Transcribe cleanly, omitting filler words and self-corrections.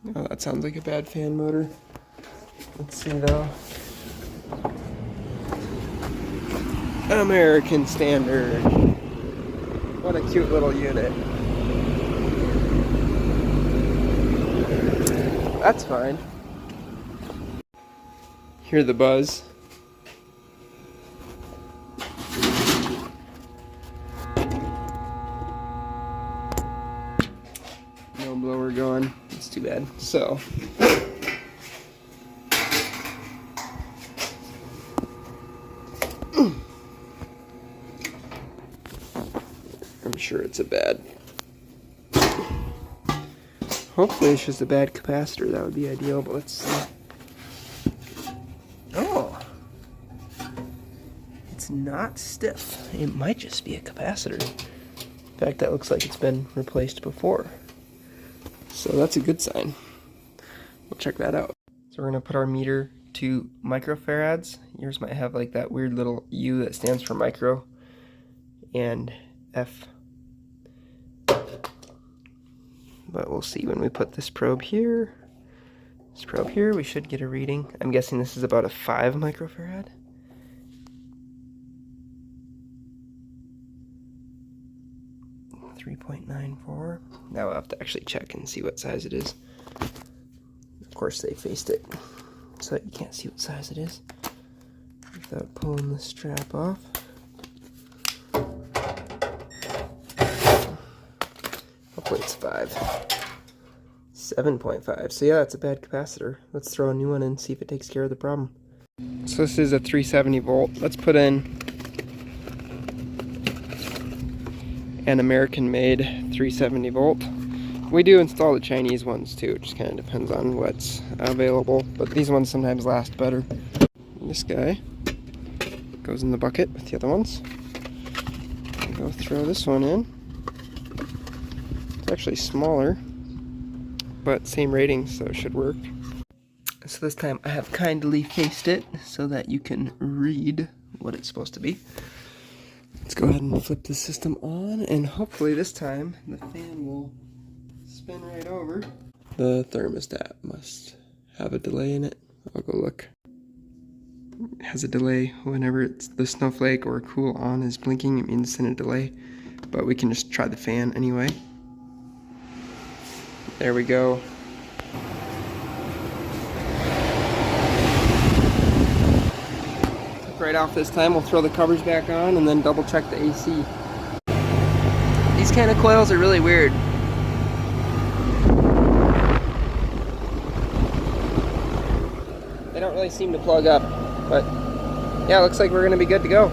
Oh, that sounds like a bad fan motor. Let's see though. American Standard. What a cute little unit. That's fine. Hear the buzz. No blower going. It's too bad. So. I'm sure it's a bad. Hopefully it's just a bad capacitor. That would be ideal, but let's see. Oh. It's not stiff. It might just be a capacitor. In fact, that looks like it's been replaced before. So that's a good sign. We'll check that out. So we're going to put our meter to microfarads. Yours might have like that weird little U that stands for micro, and F. But we'll see when we put this probe here. This probe here, we should get a reading. I'm guessing this is about a 5 microfarad. .94. Now we'll have to actually check and see what size it is. Of course they faced it so that you can't see what size it is without pulling the strap off. Hopefully it's 5. 7.5. So yeah, that's a bad capacitor. Let's throw a new one in and see if it takes care of the problem. So this is a 370 volt. Let's put in an American-made 370 volt. We do install the Chinese ones too. It just kind of depends on what's available, but these ones sometimes last better. This guy goes in the bucket with the other ones. I'll go throw this one in. It's actually smaller, but same rating, so it should work. So this time I have kindly faced it so that you can read what it's supposed to be. Let's go ahead and flip the system on, and hopefully this time the fan will spin right over. The thermostat must have a delay in it. I'll go look. It has a delay whenever it's the snowflake or cool on is blinking. It means it's in a delay, but we can just try the fan anyway. There we go. Right off this time. We'll throw the covers back on and then double check the AC. These kind of coils are really weird. They don't really seem to plug up, but yeah, looks like we're gonna be good to go.